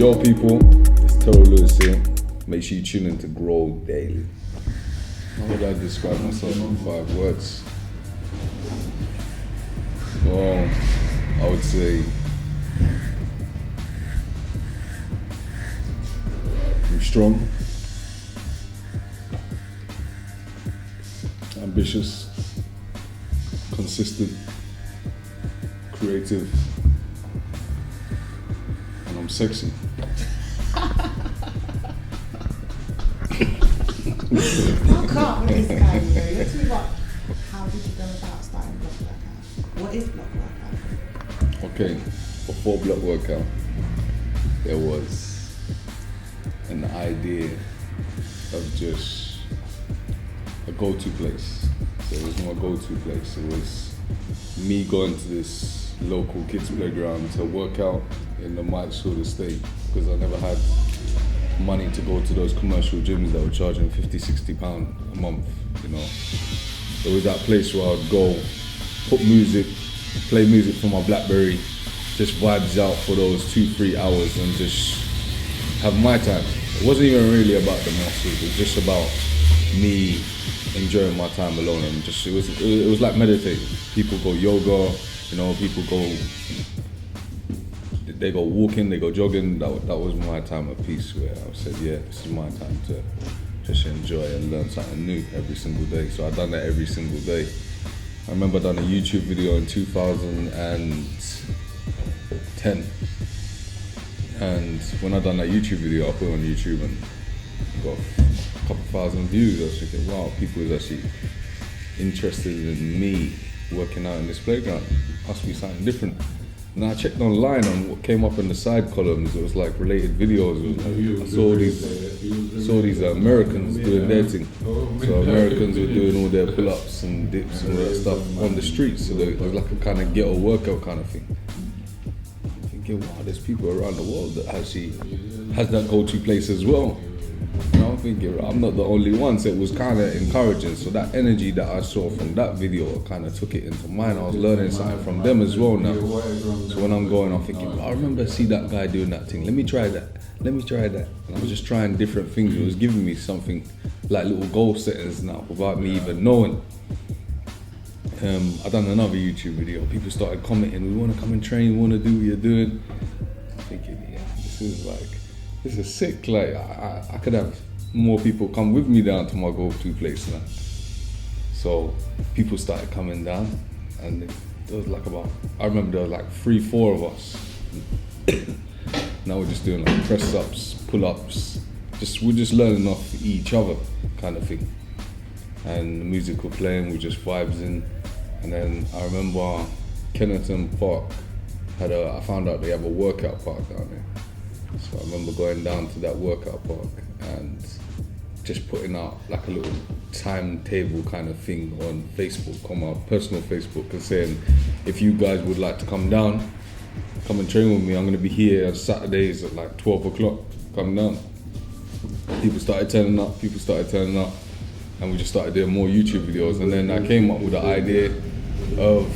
Yo people, it's Terroll Nakita here. Make sure you tune in to Grow Daily. How would I describe myself in 5 words? Well, I would say I'm strong, ambitious, consistent, creative, and I'm sexy. How calm with this guy here? Let's move on. How did you go about starting Block Workout? What is Block Workout? Okay, before Block Workout, there was an idea of just a go-to place. So it was my go-to place. It was me going to this local kids playground to work out in the Mike's estate because I never had money to go to those commercial gyms that were charging £50-60 a month, you know. It was that place where I'd go, put music, play music from my BlackBerry, just vibes out for those 2-3 hours and just have my time. It wasn't even really about the masses, it was just about me enjoying my time alone and just, it was like meditating. People go yoga, you know, people go, they go walking, they go jogging. That was my time of peace where I said, yeah, this is my time to just enjoy and learn something new every single day. So I done that every single day. I remember I done a YouTube video in 2010. And when I done that YouTube video, I put it on YouTube and got a couple thousand views. I was thinking, wow, people is actually interested in me working out in this playground. Must be something different. And I checked online on what came up in the side columns. It was like related videos. I saw these Americans doing their thing. So Americans were doing all their pull-ups and dips and all that stuff on the streets. So it was like a kind of ghetto workout kind of thing. I'm thinking, wow, there's people around the world that actually has that go-to place as well. And I'm thinking, I'm not the only one, so it was kind of encouraging. So that energy that I saw from that video, I kind of took it into mine. I was learning something from them as well now. So when I'm going, I'm thinking, I remember see that guy doing that thing. Let me try that. And I was just trying different things. It was giving me something like little goal settings now without me even knowing. I done another YouTube video. People started commenting, we want to come and train, we want to do what you're doing. I'm thinking, yeah, this is sick. Like I could have more people come with me down to my go-to place now. So people started coming down, and there was like I remember there was like 3-4 of us. Now we're just doing like press-ups, pull-ups. We're just learning off each other kind of thing. And the music we're playing, we just vibes in. And then I remember Kennington Park I found out they have a workout park down there. So I remember going down to that workout park and just putting out like a little timetable kind of thing on Facebook, on my personal Facebook, and saying, if you guys would like to come down, come and train with me. I'm gonna be here on Saturdays at like 12 o'clock, come down. People started turning up, and we just started doing more YouTube videos. And then I came up with the idea of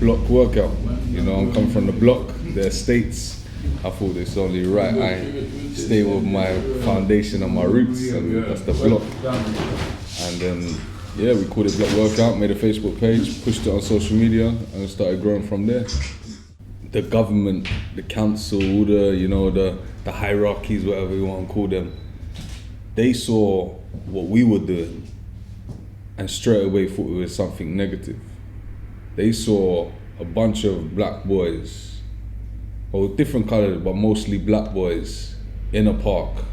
Block Workout. You know, I'm coming from the block, the estates. I thought it's only right I stay with my foundation and my roots, and that's the block. And then, yeah, we called it Block Workout, made a Facebook page, pushed it on social media, and it started growing from there. The government, the council, all the hierarchies, whatever you want to call them, they saw what we were doing and straight away thought it was something negative. They saw a bunch of black boys, or different colours, but mostly black boys in a park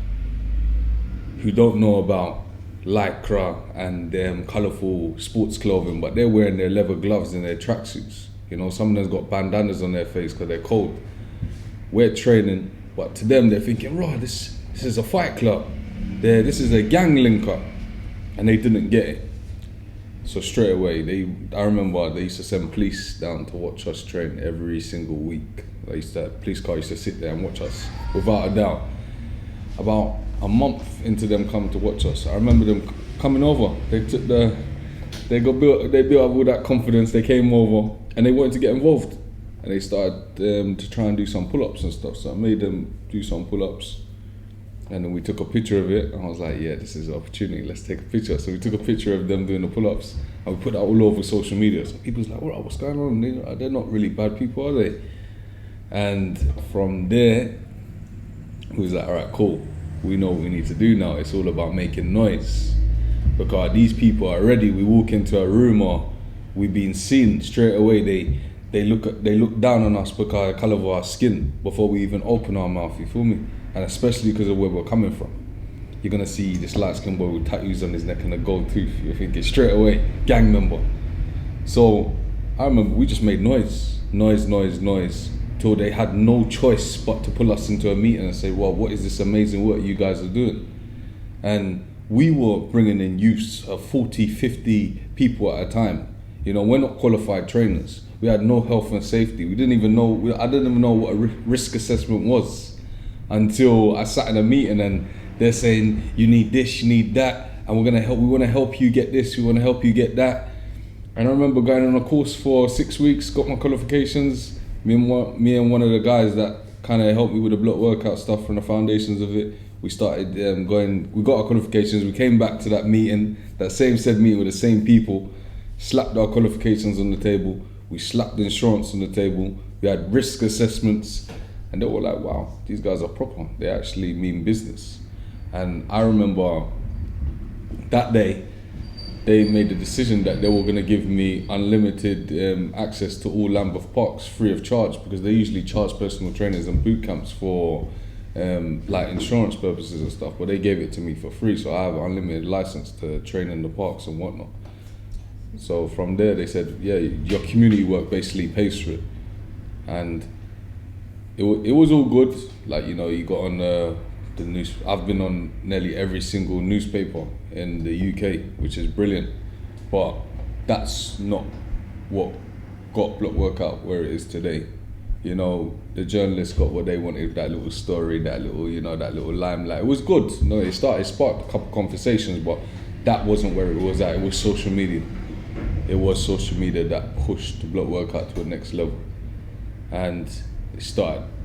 who don't know about lycra and them colourful sports clothing, but they're wearing their leather gloves and their tracksuits. You know, some of them's got bandanas on their face because they're cold. We're training, but to them they're thinking, right, this is a fight club. This is a gang link up, and they didn't get it. So straight away, I remember they used to send police down to watch us train every single week. Police car used to sit there and watch us, without a doubt. About a month into them coming to watch us, I remember them coming over. They built up all that confidence. They came over and they wanted to get involved. and they started to try and do some pull-ups and stuff. So I made them do some pull-ups, and then we took a picture of it, and I was like, yeah, this is an opportunity, let's take a picture. So we took a picture of them doing the pull-ups, and we put that all over social media. So people's like, what's going on? They're not really bad people, are they? And from there, we was like, all right, cool. We know what we need to do now. It's all about making noise. Because these people are ready. We walk into a room or we've been seen straight away. They look down on us because of the colour of our skin before we even open our mouth, you feel me? And especially because of where we're coming from. You're gonna see this light-skinned boy with tattoos on his neck and a gold tooth. You think it's straight away, gang member. So I remember we just made noise, till they had no choice but to pull us into a meeting and say, well, what is this amazing work you guys are doing? And we were bringing in youths of 40, 50 people at a time. You know, we're not qualified trainers. We had no health and safety. I didn't even know what a risk assessment was until I sat in a meeting and they're saying, you need this, you need that, and we want to help you get this, we want to help you get that. And I remember going on a course for 6 weeks, got my qualifications. Me and one of the guys that kind of helped me with the block workout stuff from the foundations of it, we started we got our qualifications, we came back to that meeting, that same said meeting with the same people, slapped our qualifications on the table, we slapped the insurance on the table, we had risk assessments, and they were like, wow, these guys are proper, they actually mean business. And I remember that day, they made the decision that they were going to give me unlimited access to all Lambeth Parks free of charge, because they usually charge personal trainers and boot camps for like insurance purposes and stuff, but they gave it to me for free, so I have an unlimited license to train in the parks and whatnot. So from there they said, yeah, your community work basically pays for it. And it was all good. Like, you know, you got on the news. I've been on nearly every single newspaper in the UK, which is brilliant. But that's not what got Block Workout where it is today. You know, the journalists got what they wanted, that little story, that little limelight. It was good. You know, it sparked a couple conversations, but that wasn't where it was at. It was social media. It was social media that pushed the Block Workout to the next level. And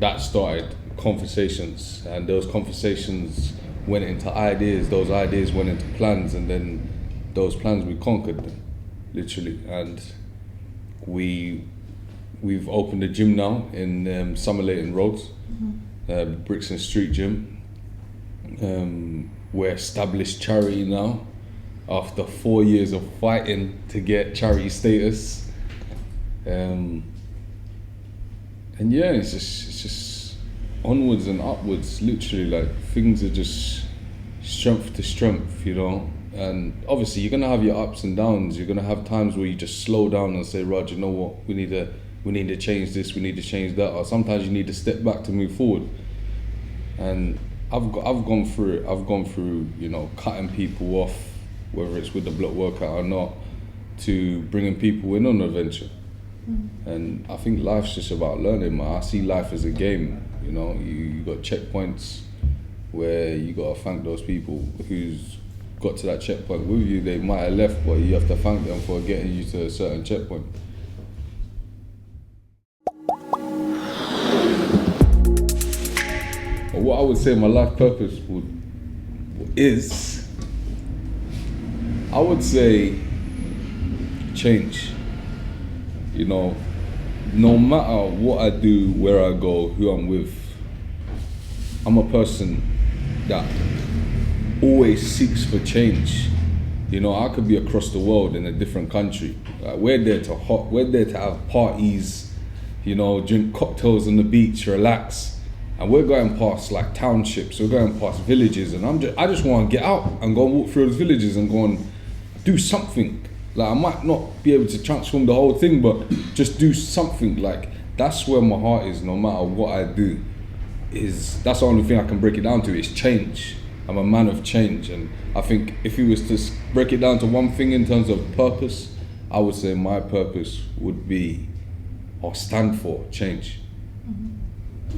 that started conversations, and those conversations went into ideas, those ideas went into plans, and then those plans we conquered them, literally. And we've opened a gym now in Summerlayton Roads, Brixton Street Gym. We're established charity now after 4 years of fighting to get charity status. And yeah, it's just onwards and upwards, literally. Like, things are just strength to strength, you know. And obviously you're gonna have your ups and downs. You're gonna have times where you just slow down and say, Rod, you know what, we need to change this, we need to change that, or sometimes you need to step back to move forward. And I've gone through it. I've gone through, you know, cutting people off, whether it's with the Block Workout or not, to bringing people in on an adventure. And I think life's just about learning, man. I see life as a game, you know. You got checkpoints where you got to thank those people who's got to that checkpoint with you. They might have left, but you have to thank them for getting you to a certain checkpoint. But what I would say my life purpose is, I would say change. You know, no matter what I do, where I go, who I'm with, I'm a person that always seeks for change. You know, I could be across the world in a different country. We're there to have parties, you know, drink cocktails on the beach, relax. And we're going past like townships, we're going past villages, and I just want to get out and go and walk through those villages and go and do something. Like, I might not be able to transform the whole thing, but just do something. Like, that's where my heart is, no matter what I do. That's the only thing I can break it down to, is change. I'm a man of change, and I think if you was to break it down to one thing in terms of purpose, I would say my purpose would be, or stand for, change.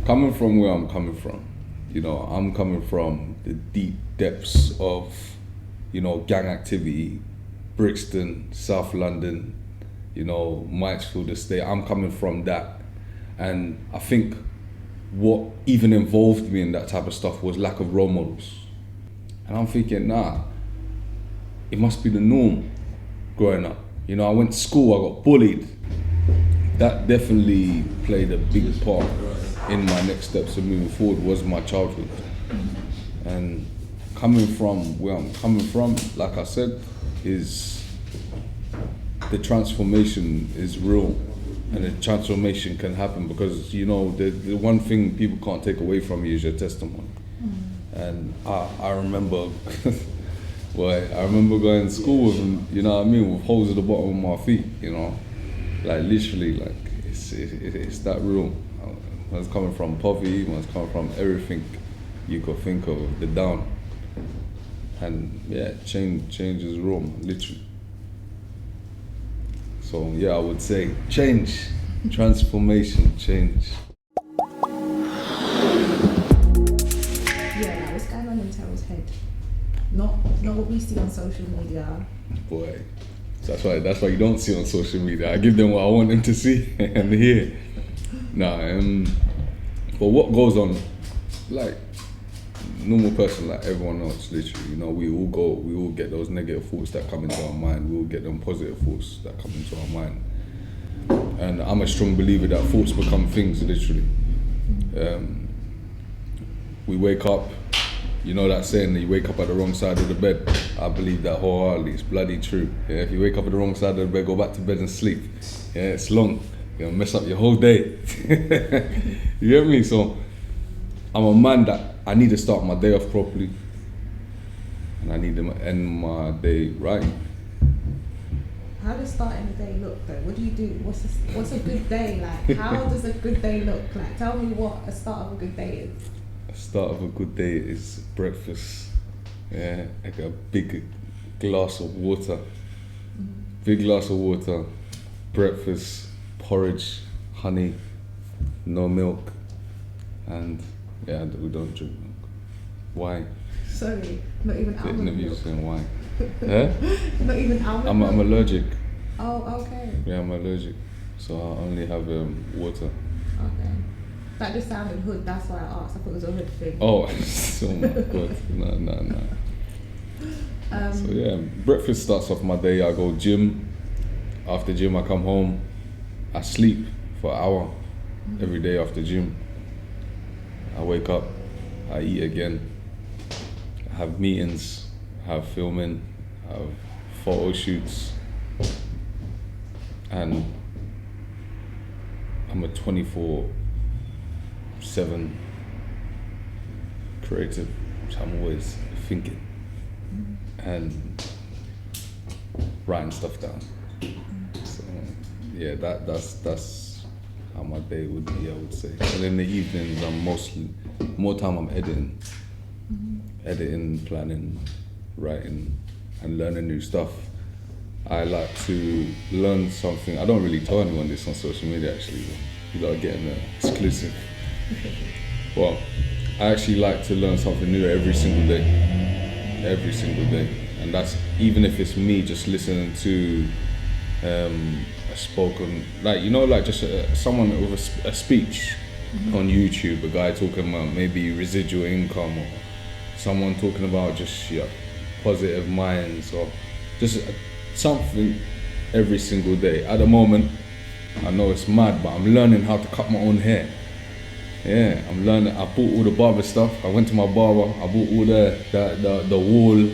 Coming from where I'm coming from, you know, I'm coming from the deep depths of, you know, gang activity, Brixton, South London, you know, Mitchfield Estate. I'm coming from that. And I think what even involved me in that type of stuff was lack of role models. And I'm thinking, nah, it must be the norm growing up. You know, I went to school, I got bullied. That definitely played a big part in my next steps of moving forward, was my childhood. And coming from where I'm coming from, like I said, is the transformation is real. And the transformation can happen because, you know, the one thing people can't take away from you is your testimony. And I remember, boy, I remember going to school with, you know what I mean, with holes at the bottom of my feet, you know, like literally, like it's that real. One's coming from poverty, one's coming from everything you could think of, the down. And yeah, change is real, literally. So yeah, I would say change, transformation, change. Yeah, like what's going on in Terrell's head? Not what we see on social media. Boy, so that's why you don't see on social media. I give them what I want them to see and hear. But what goes on, like normal person, like everyone else, literally, you know, we all get those negative thoughts that come into our mind. We all get them positive thoughts that come into our mind. And I'm a strong believer that thoughts become things, literally. We wake up, you know that saying that you wake up at the wrong side of the bed. I believe that wholeheartedly. It's bloody true. Yeah, if you wake up at the wrong side of the bed, go back to bed and sleep. Yeah, it's long. You're gonna mess up your whole day. You get me? So I'm a man that I need to start my day off properly, and I need to end my day right. How does starting the day look though? What do you do? What's a good day like? How does a good day look like? Tell me what a start of a good day is. A start of a good day is breakfast. Yeah, like a big glass of water. Big glass of water, breakfast, porridge, honey, no milk, and yeah, we don't drink milk. Why? Sorry, not even almond milk. Saying why? Huh? Not even almond milk? I'm allergic. Oh, okay. Yeah, I'm allergic, so I only have water. Okay. That just sounded hood, that's why I asked. I thought it was a hood thing. Oh, oh my god, no. So yeah, breakfast starts off my day. I go gym. After gym, I come home. I sleep for an hour every day after gym. I wake up, I eat again. I have meetings, I have filming, I have photo shoots, and I'm a 24/7 creative, so I'm always thinking and writing stuff down. So yeah, that's how my day would be, I would say. And in the evenings, more time I'm editing, planning, writing, and learning new stuff. I like to learn something. I don't really tell anyone this on social media, actually. You gotta get an exclusive. Well, I actually like to learn something new every single day. And that's even if it's me just listening to a spoken, like, you know, like just someone with a speech on YouTube, a guy talking about maybe residual income, or someone talking about just positive minds, or just something every single day. At the moment, I know it's mad, but I'm learning how to cut my own hair. Yeah, I'm learning. I bought all the barber stuff. I went to my barber. I bought all the wall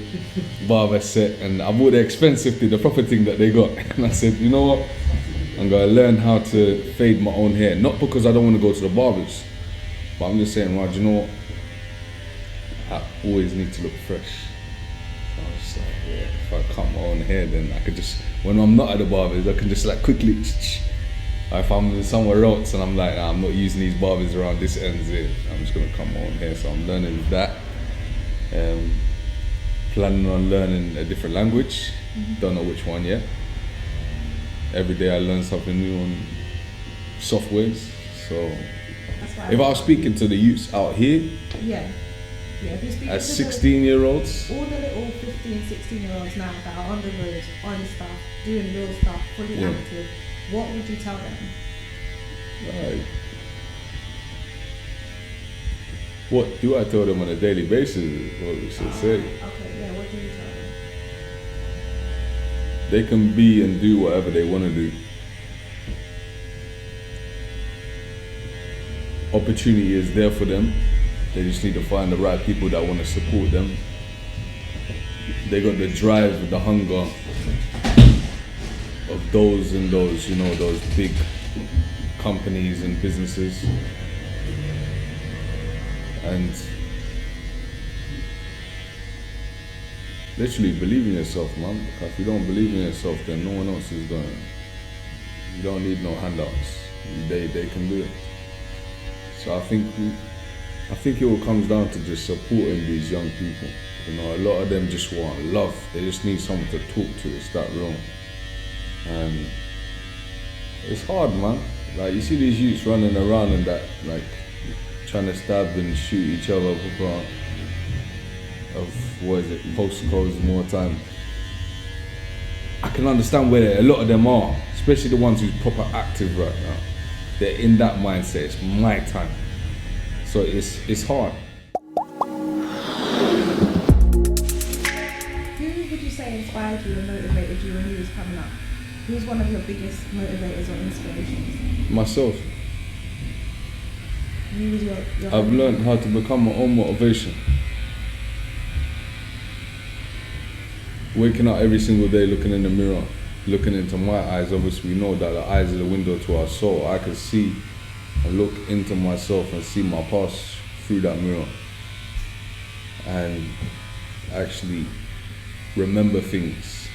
barber set, and I bought the expensive thing, the proper thing that they got. And I said, you know what? I'm gonna learn how to fade my own hair. Not because I don't want to go to the barbers, but I'm just saying, right, you know what? I always need to look fresh. So I was just like, yeah, if I cut my own hair, then I could just, when I'm not at the barbers, I can just like quickly. If I'm somewhere else and I'm like, nah, I'm not using these barbers around this end here, I'm just gonna cut my own hair. So I'm learning that. Planning on learning a different language. Don't know which one yet. Every day I learn something new on softwares. So if I was speaking to the youths out here, if you're speaking as to 16-year-olds, all the little 15, 16-year-olds now that are on the road, on stuff, doing real stuff, fully active, what would you tell them? What do I tell them on a daily basis? What we should say. Okay, yeah, what do you tell them? They can be and do whatever they want to do. Opportunity is there for them. They just need to find the right people that want to support them. They got the drive, the hunger of those and those, you know, those big companies and businesses. And literally believe in yourself, man. Because if you don't believe in yourself, then no one else is going. You don't need no handouts. They can do it. So I think it all comes down to just supporting these young people. You know, a lot of them just want love. They just need someone to talk to. It's that wrong. And it's hard, man. Like, you see these youths running around and that, like, trying to stab and shoot each other because of, what is it, postcodes more time. I can understand where a lot of them are, especially the ones who's proper active right now. They're in that mindset. It's my time. So it's hard. Who would you say inspired you and motivated you when you was coming up? Who's one of your biggest motivators or inspirations? Myself. Who was your I've learned how to become my own motivation. Waking up every single day, looking in the mirror, looking into my eyes. Obviously, we know that the eyes are the window to our soul. I can see and look into myself and see my past through that mirror. And actually remember things,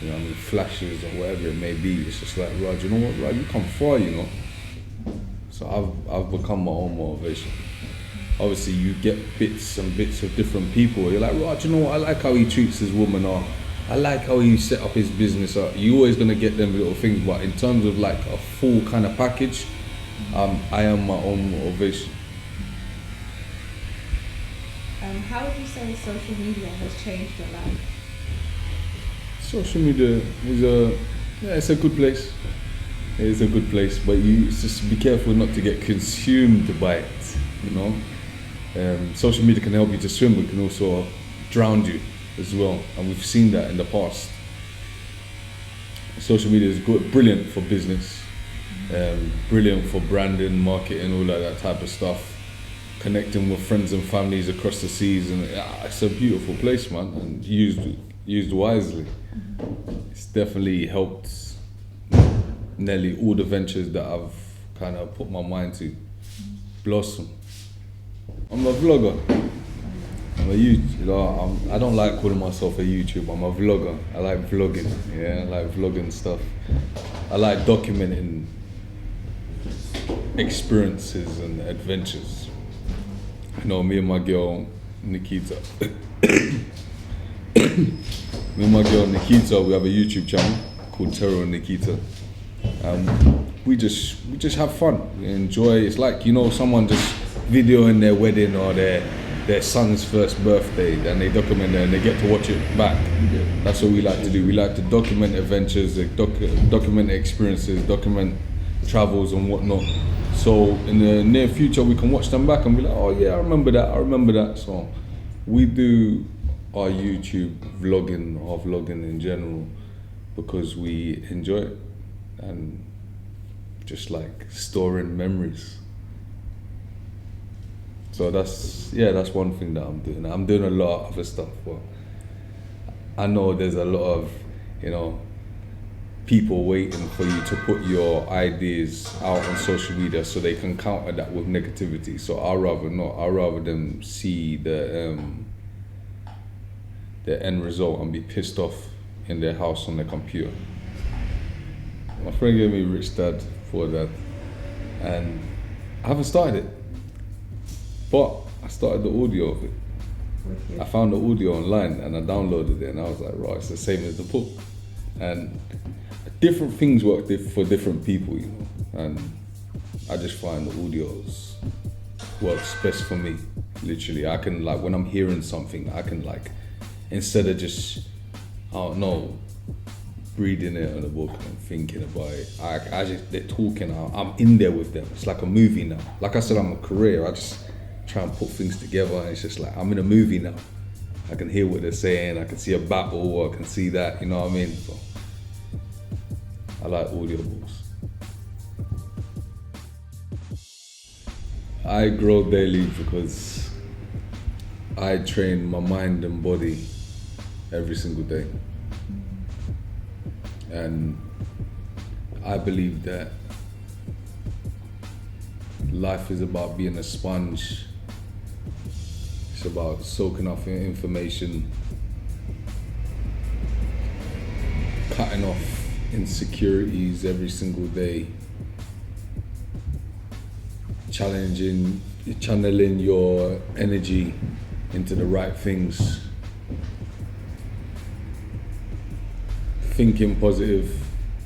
you know, I mean, flashes or whatever it may be. It's just like, Raj, you know what, Raj, you come far, you know. So I've become my own motivation. Obviously, you get bits and bits of different people. You're like, Raj, you know what, I like how he treats his woman, or I like how he set up his business. You're always gonna get them little things, but in terms of like a full kind of package, I am my own motivation. How would you say social media has changed your life? Social media is it's a good place. It's a good place, but you just be careful not to get consumed by it, you know. Social media can help you to swim, but can also drown you as well, and we've seen that in the past. Social media is good, brilliant for business, brilliant for branding, marketing, all that type of stuff. Connecting with friends and families across the seas, and it's a beautiful place, man. And used wisely, it's definitely helped nearly all the ventures that I've kind of put my mind to blossom. I'm a vlogger. I don't like calling myself a YouTuber. I'm a vlogger. I like vlogging. Yeah, I like vlogging stuff. I like documenting experiences and adventures. You know, me and my girl Nakita. Me and my girl Nakita, we have a YouTube channel called Terroll Nakita. We just have fun. We enjoy. It's like, you know, someone just videoing their wedding or their son's first birthday, and they document it and they get to watch it back. Yeah. That's what we like to do. We like to document adventures, document experiences, document travels and whatnot. So in the near future, we can watch them back and be like, oh yeah, I remember that. So we do our YouTube vlogging or vlogging in general because we enjoy it and just like storing memories. So that's one thing that I'm doing. I'm doing a lot of other stuff, but I know there's a lot of, you know, people waiting for you to put your ideas out on social media so they can counter that with negativity. So I'd rather not. I'd rather them see the end result and be pissed off in their house on their computer. My friend gave me Rich Dad for that, and I haven't started it, but I started the audio of it. Wicked. I found the audio online and I downloaded it, and I was like, right, it's the same as the book. And different things work for different people, you know, and I just find the audios works best for me. Literally, I can, like, when I'm hearing something, I can, like, instead of just, I don't know, reading it on a book and thinking about it, I just, they're talking, I'm in there with them. It's like a movie now. Like I said, I'm a career. try and put things together, and it's just like I'm in a movie now. I can hear what they're saying, I can see a battle, I can see that, you know what I mean? So I like audiobooks. I grow daily because I train my mind and body every single day. And I believe that life is about being a sponge. It's about soaking up information, cutting off insecurities every single day, channeling your energy into the right things, thinking positive,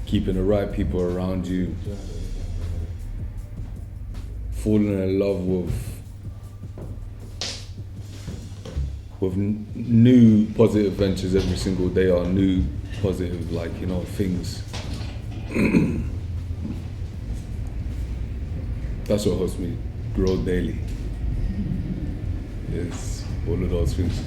keeping the right people around you, falling in love with new positive ventures every single day, or new positive, things. That's what helps me grow daily. Is all of those things.